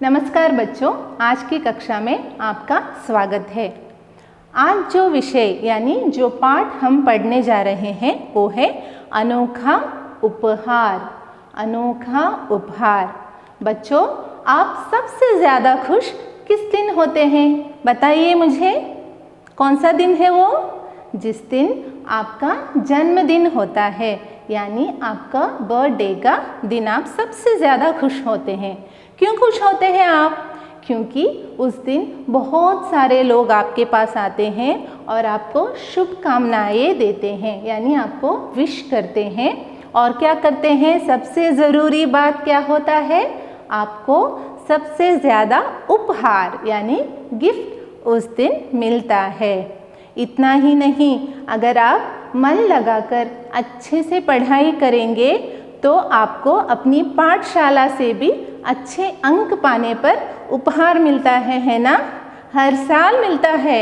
नमस्कार बच्चों, आज की कक्षा में आपका स्वागत है। आज जो विषय यानी जो पाठ हम पढ़ने जा रहे हैं वो है अनोखा उपहार। अनोखा उपहार। बच्चों, आप सबसे ज़्यादा खुश किस दिन होते हैं? बताइए मुझे, कौन सा दिन है वो? जिस दिन आपका जन्मदिन होता है, यानी आपका बर्थडे का दिन आप सबसे ज़्यादा खुश होते हैं। क्यों खुश होते हैं आप? क्योंकि उस दिन बहुत सारे लोग आपके पास आते हैं और आपको शुभकामनाएं देते हैं, यानी आपको विश करते हैं। और क्या करते हैं? सबसे ज़रूरी बात क्या होता है? आपको सबसे ज़्यादा उपहार यानी गिफ्ट उस दिन मिलता है। इतना ही नहीं, अगर आप मन लगाकर अच्छे से पढ़ाई करेंगे तो आपको अपनी पाठशाला से भी अच्छे अंक पाने पर उपहार मिलता है ना? हर साल मिलता है।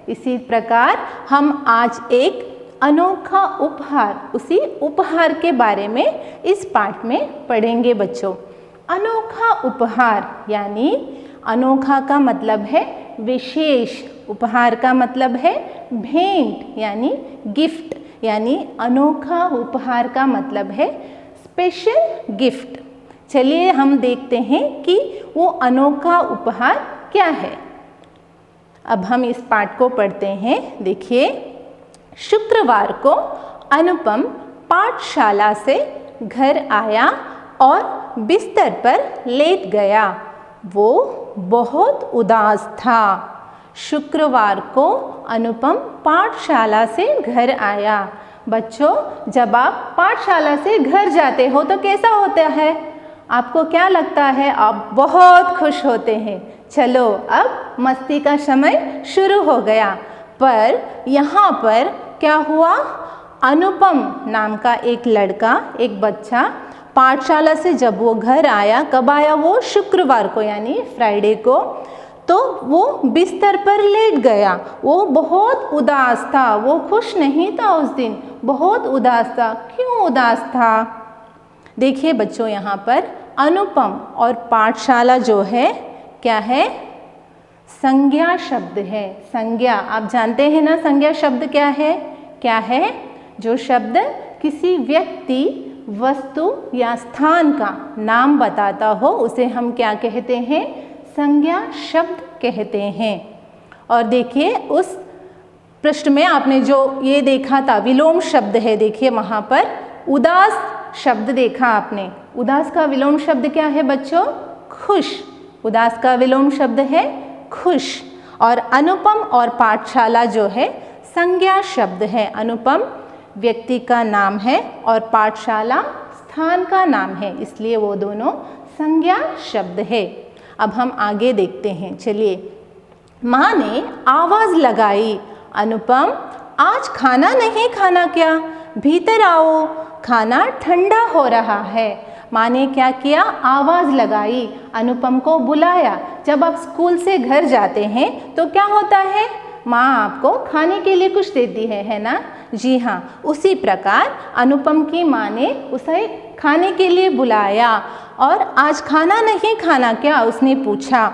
इसी प्रकार हम आज एक अनोखा उपहार, उसी उपहार के बारे में इस पाठ में पढ़ेंगे बच्चों। अनोखा उपहार यानी अनोखा का मतलब है विशेष, उपहार का मतलब है भेंट यानी गिफ्ट, यानी अनोखा उपहार का मतलब है स्पेशल गिफ्ट। चलिए हम देखते हैं कि वो अनोखा उपहार क्या है। अब हम इस पाठ को पढ़ते हैं। देखिए, शुक्रवार को अनुपम पाठशाला से घर आया और बिस्तर पर लेट गया। वो बहुत उदास था। शुक्रवार को अनुपम पाठशाला से घर आया। बच्चों, जब आप पाठशाला से घर जाते हो तो कैसा होता है? आपको क्या लगता है? आप बहुत खुश होते हैं। चलो, अब मस्ती का समय शुरू हो गया। पर यहाँ पर क्या हुआ? अनुपम नाम का एक लड़का, एक बच्चा पाठशाला से जब वो घर आया, कब आया वो? शुक्रवार को यानी फ्राइडे को। तो वो बिस्तर पर लेट गया। वो बहुत उदास था, वो खुश नहीं था उस दिन, बहुत उदास था। क्यों उदास था? देखिए बच्चों, यहाँ पर अनुपम और पाठशाला जो है क्या है? संज्ञा शब्द है। संज्ञा, आप जानते हैं ना संज्ञा शब्द क्या है? क्या है? जो शब्द किसी व्यक्ति, वस्तु या स्थान का नाम बताता हो उसे हम क्या कहते हैं? संज्ञा शब्द कहते हैं। और देखिए, उस पृष्ठ में आपने जो ये देखा था विलोम शब्द है, देखिए वहाँ पर उदास शब्द देखा आपने। उदास का विलोम शब्द क्या है बच्चों? खुश। उदास का विलोम शब्द है खुश। और अनुपम और पाठशाला जो है संज्ञा शब्द है। अनुपम व्यक्ति का नाम है और पाठशाला स्थान का नाम है, इसलिए वो दोनों संज्ञा शब्द है। अब हम आगे देखते हैं। चलिए, माँ ने आवाज़ लगाई, अनुपम आज खाना नहीं खाना क्या? भीतर आओ, खाना ठंडा हो रहा है। माँ ने क्या किया? आवाज़ लगाई, अनुपम को बुलाया। जब आप स्कूल से घर जाते हैं तो क्या होता है? माँ आपको खाने के लिए कुछ देती है ना? जी हाँ, उसी प्रकार अनुपम की माँ ने उसे खाने के लिए बुलाया। और आज खाना नहीं खाना क्या? उसने पूछा।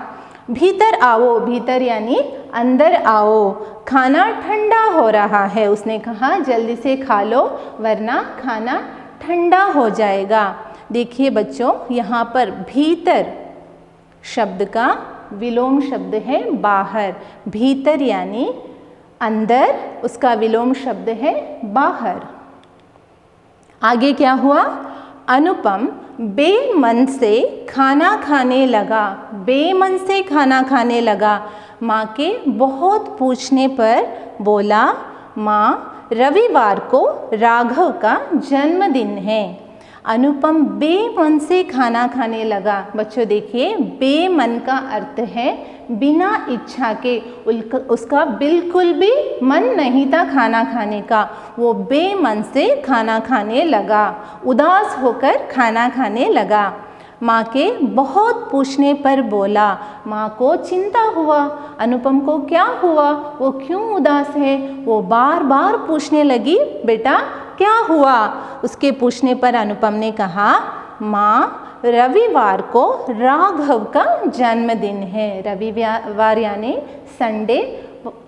भीतर आओ, भीतर यानी अंदर आओ, खाना ठंडा हो रहा है। उसने कहा जल्दी से खा लो वरना खाना ठंडा हो जाएगा। देखिए बच्चों, यहाँ पर भीतर शब्द का विलोम शब्द है बाहर। भीतर यानी अंदर, उसका विलोम शब्द है बाहर। आगे क्या हुआ? अनुपम बेमन से खाना खाने लगा। बेमन से खाना खाने लगा। माँ के बहुत पूछने पर बोला, माँ रविवार को राघव का जन्मदिन है। अनुपम बेमन से खाना खाने लगा। बच्चों देखिए, बेमन का अर्थ है बिना इच्छा के। उसका बिल्कुल भी मन नहीं था खाना खाने का, वो बेमन से खाना खाने लगा, उदास होकर खाना खाने लगा। माँ के बहुत पूछने पर बोला। माँ को चिंता हुआ, अनुपम को क्या हुआ, वो क्यों उदास है? वो बार बार पूछने लगी, बेटा क्या हुआ? उसके पूछने पर अनुपम ने कहा, माँ रविवार को राघव का जन्मदिन है। रविवार यानी संडे,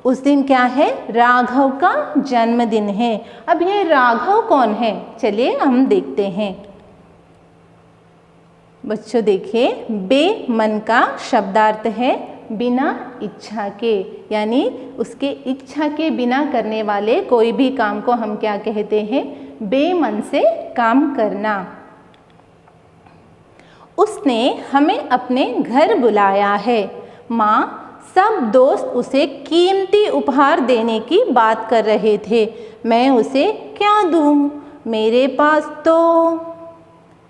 उस दिन क्या है? राघव का जन्मदिन है। अब ये राघव कौन है? चलिए हम देखते हैं। बच्चों देखिए, बेमन का शब्दार्थ है बिना इच्छा के, यानी उसके इच्छा के बिना करने वाले कोई भी काम को हम क्या कहते हैं? बेमन से काम करना। उसने हमें अपने घर बुलाया है। माँ, सब दोस्त उसे कीमती उपहार देने की बात कर रहे थे। मैं उसे क्या दूँ? मेरे पास तो,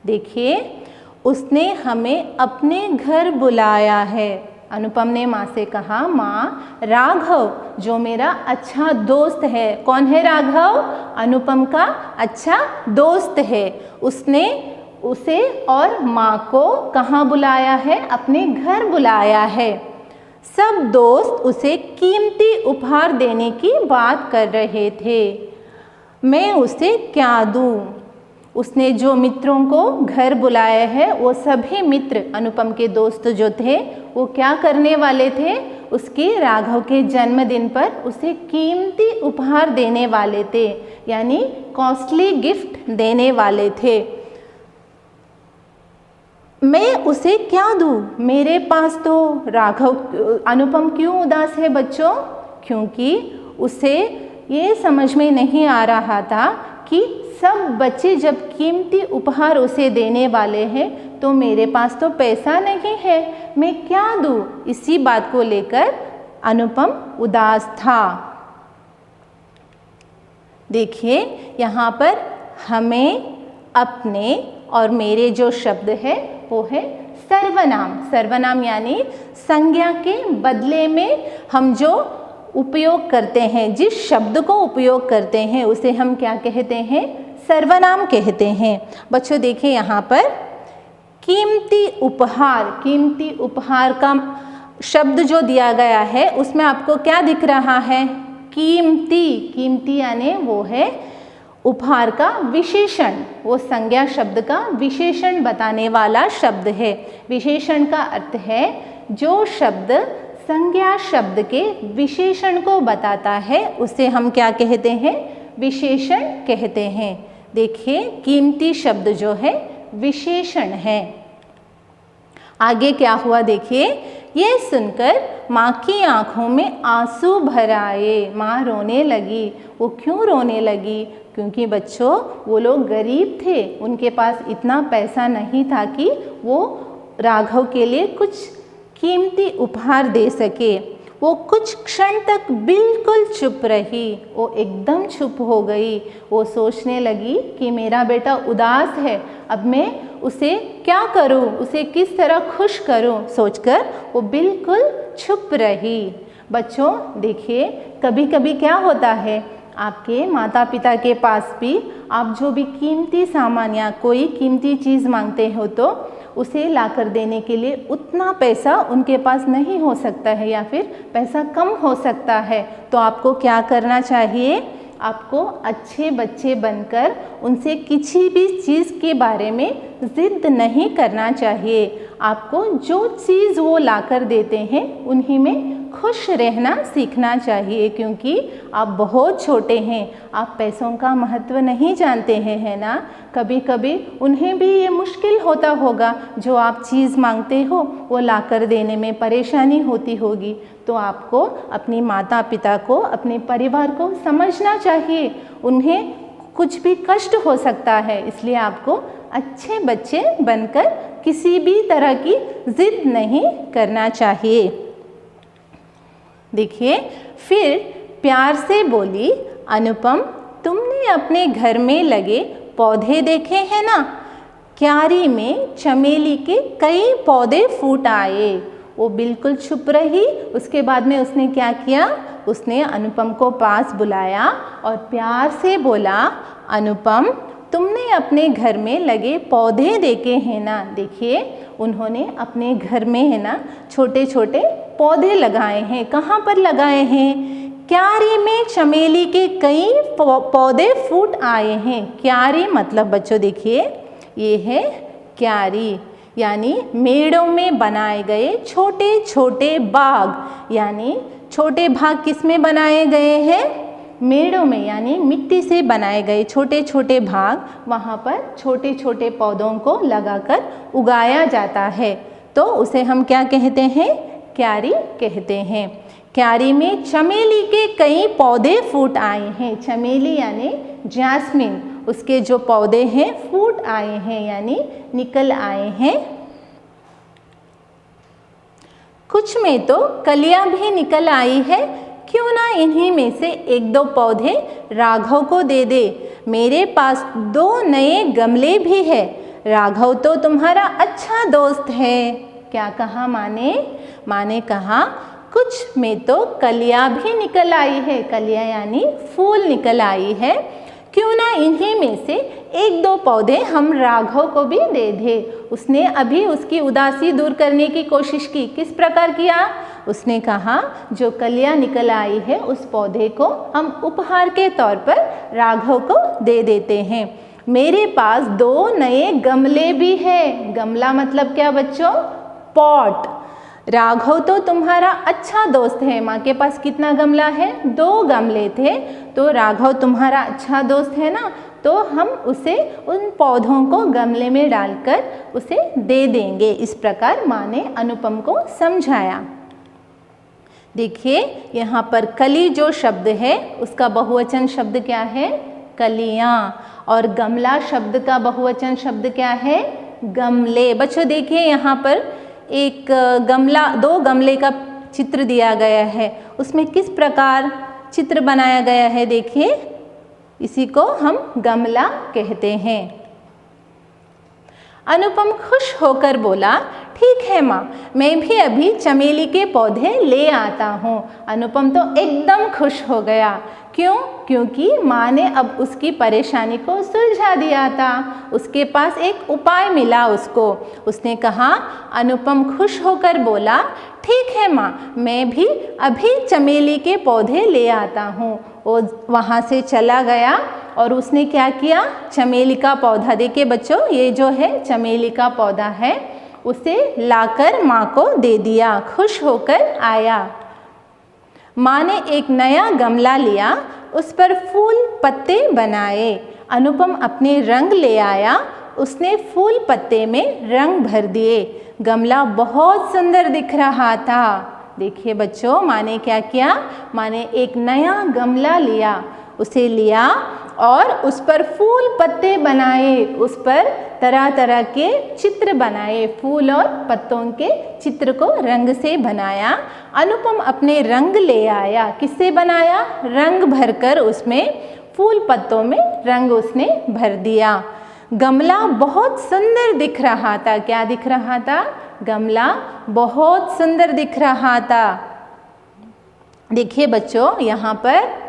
देखिए, उसने हमें अपने घर बुलाया है। अनुपम ने माँ से कहा, माँ, राघव जो मेरा अच्छा दोस्त है, कौन है राघव? अनुपम का अच्छा दोस्त है। उसने उसे और माँ को कहाँ बुलाया है? अपने घर बुलाया है। सब दोस्त उसे कीमती उपहार देने की बात कर रहे थे। मैं उसे क्या दूँ? उसने जो मित्रों को घर बुलाया है, वो सभी मित्र, अनुपम के दोस्त जो थे, वो क्या करने वाले थे? उसके राघव के जन्मदिन पर उसे कीमती उपहार देने वाले थे, यानी कॉस्टली गिफ्ट देने वाले थे। मैं उसे क्या दूँ? मेरे पास तो, राघव, अनुपम क्यों उदास है बच्चों? क्योंकि उसे ये समझ में नहीं आ रहा था कि सब बच्चे जब कीमती उपहार उसे देने वाले हैं तो मेरे पास तो पैसा नहीं है, मैं क्या दूँ? इसी बात को लेकर अनुपम उदास था। देखिए, यहाँ पर हमें, अपने और मेरे जो शब्द है वो है सर्वनाम। सर्वनाम यानी संज्ञा के बदले में हम जो उपयोग करते हैं, जिस शब्द को उपयोग करते हैं उसे हम क्या कहते हैं? सर्वनाम कहते हैं। बच्चों देखिए, यहाँ पर कीमती उपहार, कीमती उपहार का शब्द जो दिया गया है उसमें आपको क्या दिख रहा है? कीमती। कीमती यानी वो है उपहार का विशेषण, वो संज्ञा शब्द का विशेषण बताने वाला शब्द है। विशेषण का अर्थ है जो शब्द संज्ञा शब्द के विशेषण को बताता है उसे हम क्या कहते हैं? विशेषण कहते हैं। देखिए, कीमती शब्द जो है विशेषण है। आगे क्या हुआ देखिए, ये सुनकर माँ की आंखों में आंसू भर आए। माँ रोने लगी। वो क्यों रोने लगी? क्योंकि बच्चों, वो लोग गरीब थे, उनके पास इतना पैसा नहीं था कि वो राघव के लिए कुछ कीमती उपहार दे सके। वो कुछ क्षण तक बिल्कुल चुप रही। वो एकदम चुप हो गई। वो सोचने लगी कि मेरा बेटा उदास है, अब मैं उसे क्या करूं, उसे किस तरह खुश करूं, सोचकर वो बिल्कुल चुप रही। बच्चों देखिए, कभी कभी क्या होता है, आपके माता पिता के पास भी आप जो भी कीमती सामान या कोई कीमती चीज़ मांगते हो तो उसे लाकर देने के लिए उतना पैसा उनके पास नहीं हो सकता है या फिर पैसा कम हो सकता है। तो आपको क्या करना चाहिए? आपको अच्छे बच्चे बनकर उनसे किसी भी चीज़ के बारे में ज़िद नहीं करना चाहिए। आपको जो चीज़ वो लाकर देते हैं उन्हीं में खुश रहना सीखना चाहिए, क्योंकि आप बहुत छोटे हैं, आप पैसों का महत्व नहीं जानते हैं, है ना। कभी कभी उन्हें भी ये मुश्किल होता होगा, जो आप चीज़ मांगते हो वो लाकर देने में परेशानी होती होगी। तो आपको अपनी माता पिता को, अपने परिवार को समझना चाहिए। उन्हें कुछ भी कष्ट हो सकता है, इसलिए आपको अच्छे बच्चे बनकर किसी भी तरह की ज़िद नहीं करना चाहिए। देखिए, फिर प्यार से बोली, अनुपम, तुमने अपने घर में लगे पौधे देखे हैं ना? क्यारी में चमेली के कई पौधे फूट आए। वो बिल्कुल चुप रही। उसके बाद में उसने क्या किया? उसने अनुपम को पास बुलाया और प्यार से बोला, अनुपम, तुमने अपने घर में लगे पौधे देखे हैं ना? देखिए, उन्होंने अपने घर में, है ना, छोटे छोटे पौधे लगाए हैं। कहाँ पर लगाए हैं? क्यारी में चमेली के कई पौधे फूट आए हैं। क्यारी मतलब बच्चों देखिए, ये है क्यारी। यानी मेड़ों में बनाए गए छोटे छोटे बाग। यानी छोटे भाग किस में बनाए गए हैं? मेड़ों में, यानी मिट्टी से बनाए गए छोटे छोटे भाग, वहाँ पर छोटे छोटे पौधों को लगाकर उगाया जाता है। तो उसे हम क्या कहते हैं? क्यारी कहते हैं। क्यारी में चमेली के कई पौधे फूट आए हैं। चमेली यानी जैस्मिन, उसके जो पौधे हैं फूट आए हैं यानी निकल आए हैं। कुछ में तो कलियां भी निकल आई है, क्यों ना इन्हीं में से एक दो पौधे राघव को दे दे। मेरे पास 2 नए गमले भी है, राघव तो तुम्हारा अच्छा दोस्त है। क्या कहा माँ ने कहा कुछ में तो कलियां भी निकल आई है। कलियां यानी फूल निकल आई है, क्यों ना इन्हीं में से एक दो पौधे हम राघव को भी दे दे। उसने अभी उसकी उदासी दूर करने की कोशिश की। किस प्रकार किया? उसने कहा जो कलियां निकल आई है उस पौधे को हम उपहार के तौर पर राघव को दे देते हैं। मेरे पास 2 नए गमले भी है। गमला मतलब क्या बच्चों? पॉट। राघव तो तुम्हारा अच्छा दोस्त है। माँ के पास कितना गमला है? 2 गमले थे। तो राघव तुम्हारा अच्छा दोस्त है ना, तो हम उसे उन पौधों को गमले में डालकर उसे दे देंगे। इस प्रकार माँ ने अनुपम को समझाया। देखिए यहाँ पर कली जो शब्द है उसका बहुवचन शब्द क्या है? कलियाँ। और गमला शब्द का बहुवचन शब्द क्या है? गमले। बच्चों देखिए यहाँ पर एक गमला, 2 गमले का चित्र दिया गया है। उसमें किस प्रकार चित्र बनाया गया है? देखिए, इसी को हम गमला कहते हैं। अनुपम खुश होकर बोला, ठीक है माँ, मैं भी अभी चमेली के पौधे ले आता हूँ। अनुपम तो एकदम खुश हो गया। क्यों? क्योंकि माँ ने अब उसकी परेशानी को सुलझा दिया था। उसके पास एक उपाय मिला उसको। उसने कहा, अनुपम खुश होकर बोला, ठीक है माँ, मैं भी अभी चमेली के पौधे ले आता हूँ। वो वहाँ से चला गया और उसने क्या किया? चमेली का पौधा, देखिए बच्चों ये जो है चमेली का पौधा है, उसे लाकर माँ को दे दिया। खुश होकर आया। माँ ने एक नया गमला लिया, उस पर फूल पत्ते बनाए। अनुपम अपने रंग ले आया, उसने फूल पत्ते में रंग भर दिए। गमला बहुत सुंदर दिख रहा था। देखिए बच्चों, माँ ने क्या किया? माँ ने एक नया गमला लिया, उसे लिया और उस पर फूल पत्ते बनाए। उस पर तरह तरह के चित्र बनाए। फूल और पत्तों के चित्र को रंग से बनाया। अनुपम अपने रंग ले आया। किससे बनाया? रंग भरकर उसमें फूल पत्तों में रंग उसने भर दिया। गमला बहुत सुंदर दिख रहा था। क्या दिख रहा था? गमला बहुत सुंदर दिख रहा था। देखिए बच्चों, यहाँ पर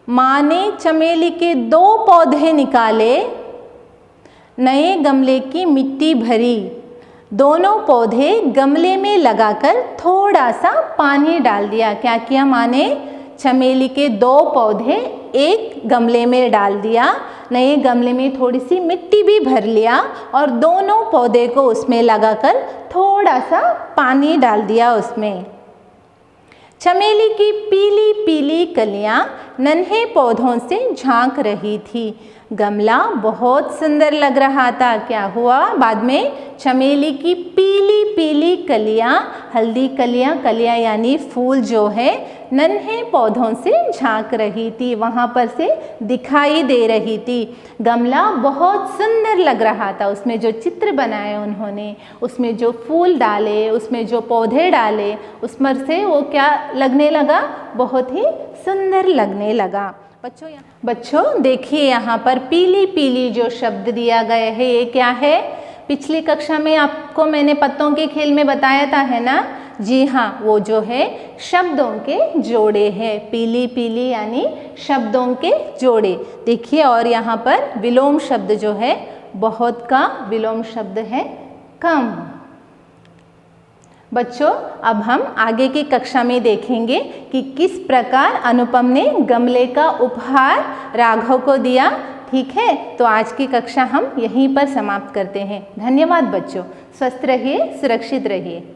माँ ने चमेली के 2 पौधे निकाले, नए गमले की मिट्टी भरी, दोनों पौधे गमले में लगाकर थोड़ा सा पानी डाल दिया। क्या किया माँ ने? चमेली के 2 पौधे एक गमले में डाल दिया, नए गमले में थोड़ी सी मिट्टी भी भर लिया और दोनों पौधे को उसमें लगाकर थोड़ा सा पानी डाल दिया उसमें। चमेली की पीली पीली कलियां नन्हे पौधों से झांक रही थी। गमला बहुत सुंदर लग रहा था। क्या हुआ? बाद में चमेली की पीली पीली कलियां, हल्दी कलियां, कलियां यानी फूल जो है, नन्हे पौधों से झांक रही थी, वहाँ पर से दिखाई दे रही थी। गमला बहुत सुंदर लग रहा था। उसमें जो चित्र बनाए उन्होंने, उसमें जो फूल डाले, उसमें जो पौधे डाले, उसमें से वो क्या लगने लगा? बहुत ही सुंदर लगने लगा। बच्चों देखिए, यहाँ पर पीली पीली जो शब्द दिया गया है, ये क्या है? पिछली कक्षा में आपको मैंने पत्तों के खेल में बताया था, है ना? जी हाँ, वो जो है शब्दों के जोड़े हैं। पीली पीली यानी शब्दों के जोड़े। देखिए, और यहाँ पर विलोम शब्द जो है, बहुत का विलोम शब्द है कम। बच्चों, अब हम आगे की कक्षा में देखेंगे कि किस प्रकार अनुपम ने गमले का उपहार राघव को दिया। ठीक है, तो आज की कक्षा हम यहीं पर समाप्त करते हैं। धन्यवाद बच्चों, स्वस्थ रहिए, सुरक्षित रहिए।